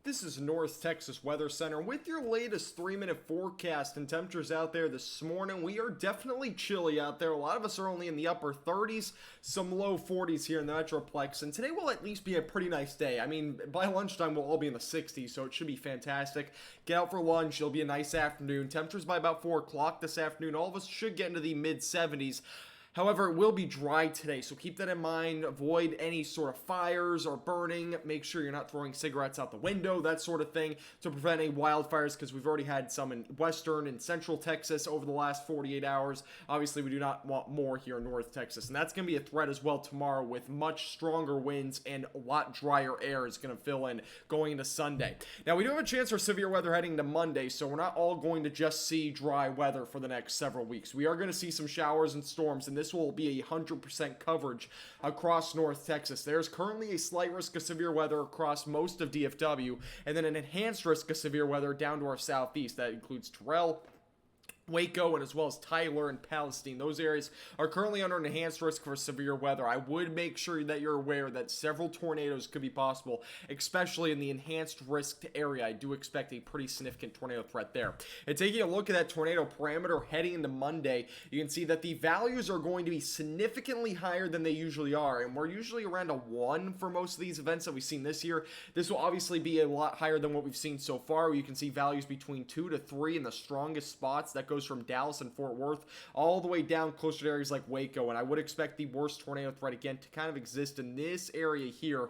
This is North Texas Weather Center with your latest 3-minute forecast and temperatures out there this morning. We are definitely chilly out there. A lot of us are only in the upper 30s, some low 40s here in the Metroplex, and today will at least be a pretty nice day. I mean, by lunchtime we'll all be in the 60s, so it should be fantastic. Get out for lunch, it'll be a nice afternoon. Temperatures by about 4 o'clock this afternoon. All of us should get into the mid-70s. However, it will be dry today, so keep that in mind. Avoid any sort of fires or burning. Make sure you're not throwing cigarettes out the window, that sort of thing, to prevent any wildfires, because we've already had some in western and central Texas over the last 48 hours. Obviously, we do not want more here in North Texas, and that's going to be a threat as well tomorrow with much stronger winds and a lot drier air is going to fill in going into Sunday. Now, we do have a chance for severe weather heading into Monday, so we're not all going to just see dry weather for the next several weeks. We are going to see some showers and storms, and this will be 100% coverage across North Texas. There's currently a slight risk of severe weather across most of DFW, and then an enhanced risk of severe weather down to our southeast. That includes Terrell, Waco, and as well as Tyler and Palestine. Those areas are currently under an enhanced risk for severe weather. I would make sure that you're aware that several tornadoes could be possible, especially in the enhanced risked area. I do expect a pretty significant tornado threat there. And taking a look at that tornado parameter heading into Monday, you can see that the values are going to be significantly higher than they usually are, and we're usually around a 1 for most of these events that we've seen this year. This will obviously be a lot higher than what we've seen so far. You can see values between 2 to 3 in the strongest spots. That goes from Dallas and Fort Worth all the way down closer to areas like Waco, and I would expect the worst tornado threat again to kind of exist in this area here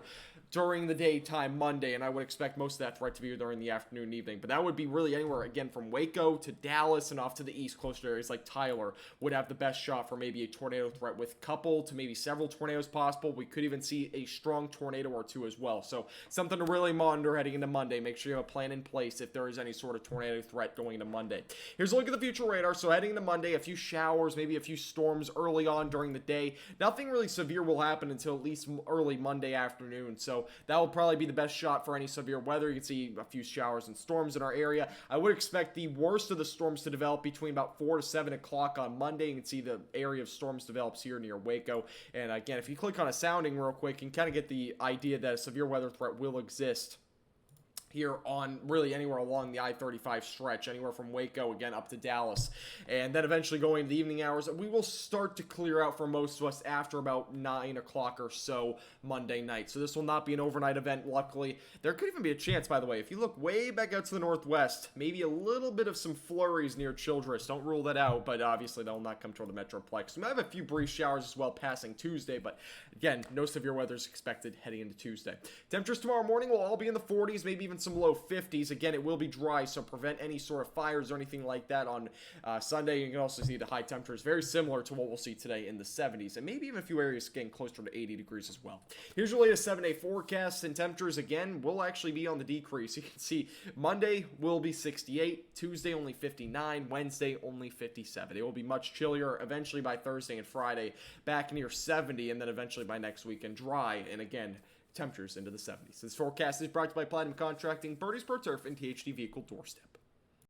during the daytime Monday, and I would expect most of that threat to be during the afternoon and evening. But that would be really anywhere again from Waco to Dallas and off to the east closer to areas like Tyler would have the best shot for maybe a tornado threat, with couple to maybe several tornadoes possible. We could even see a strong tornado or two as well. So something to really monitor heading into Monday. Make sure you have a plan in place if there is any sort of tornado threat going into Monday. Here's a look at the future radar. So heading into Monday, a few showers, maybe a few storms early on during the day. Nothing really severe will happen until at least early Monday afternoon. So that will probably be the best shot for any severe weather. You can see a few showers and storms in our area. I would expect the worst of the storms to develop between about 4 to 7 o'clock on Monday. You can see the area of storms develops here near Waco. And again, if you click on a sounding real quick, you can kind of get the idea that a severe weather threat will exist here on really anywhere along the I-35 stretch, anywhere from Waco, again, up to Dallas. And then eventually going into the evening hours, we will start to clear out for most of us after about 9 o'clock or so Monday night. So this will not be an overnight event, luckily. There could even be a chance, by the way, if you look way back out to the northwest, maybe a little bit of some flurries near Childress. Don't rule that out, but obviously that will not come toward the Metroplex. We might have a few brief showers as well passing Tuesday, but again, no severe weather is expected heading into Tuesday. Temperatures tomorrow morning will all be in the 40s, maybe even some low 50s. Again, it will be dry, so prevent any sort of fires or anything like that on Sunday. You can also see the high temperatures very similar to what we'll see today in the 70s, and maybe even a few areas getting closer to 80 degrees as well. Here's your latest 7-day forecast, and temperatures again will actually be on the decrease. You can see Monday will be 68, Tuesday only 59, Wednesday only 57. It will be much chillier eventually by Thursday and Friday, back near 70, and then eventually by next weekend dry, and again, temperatures into the 70s. This forecast is brought to you by Platinum Contracting, Birdies Pro Turf, and THD Vehicle Doorstep.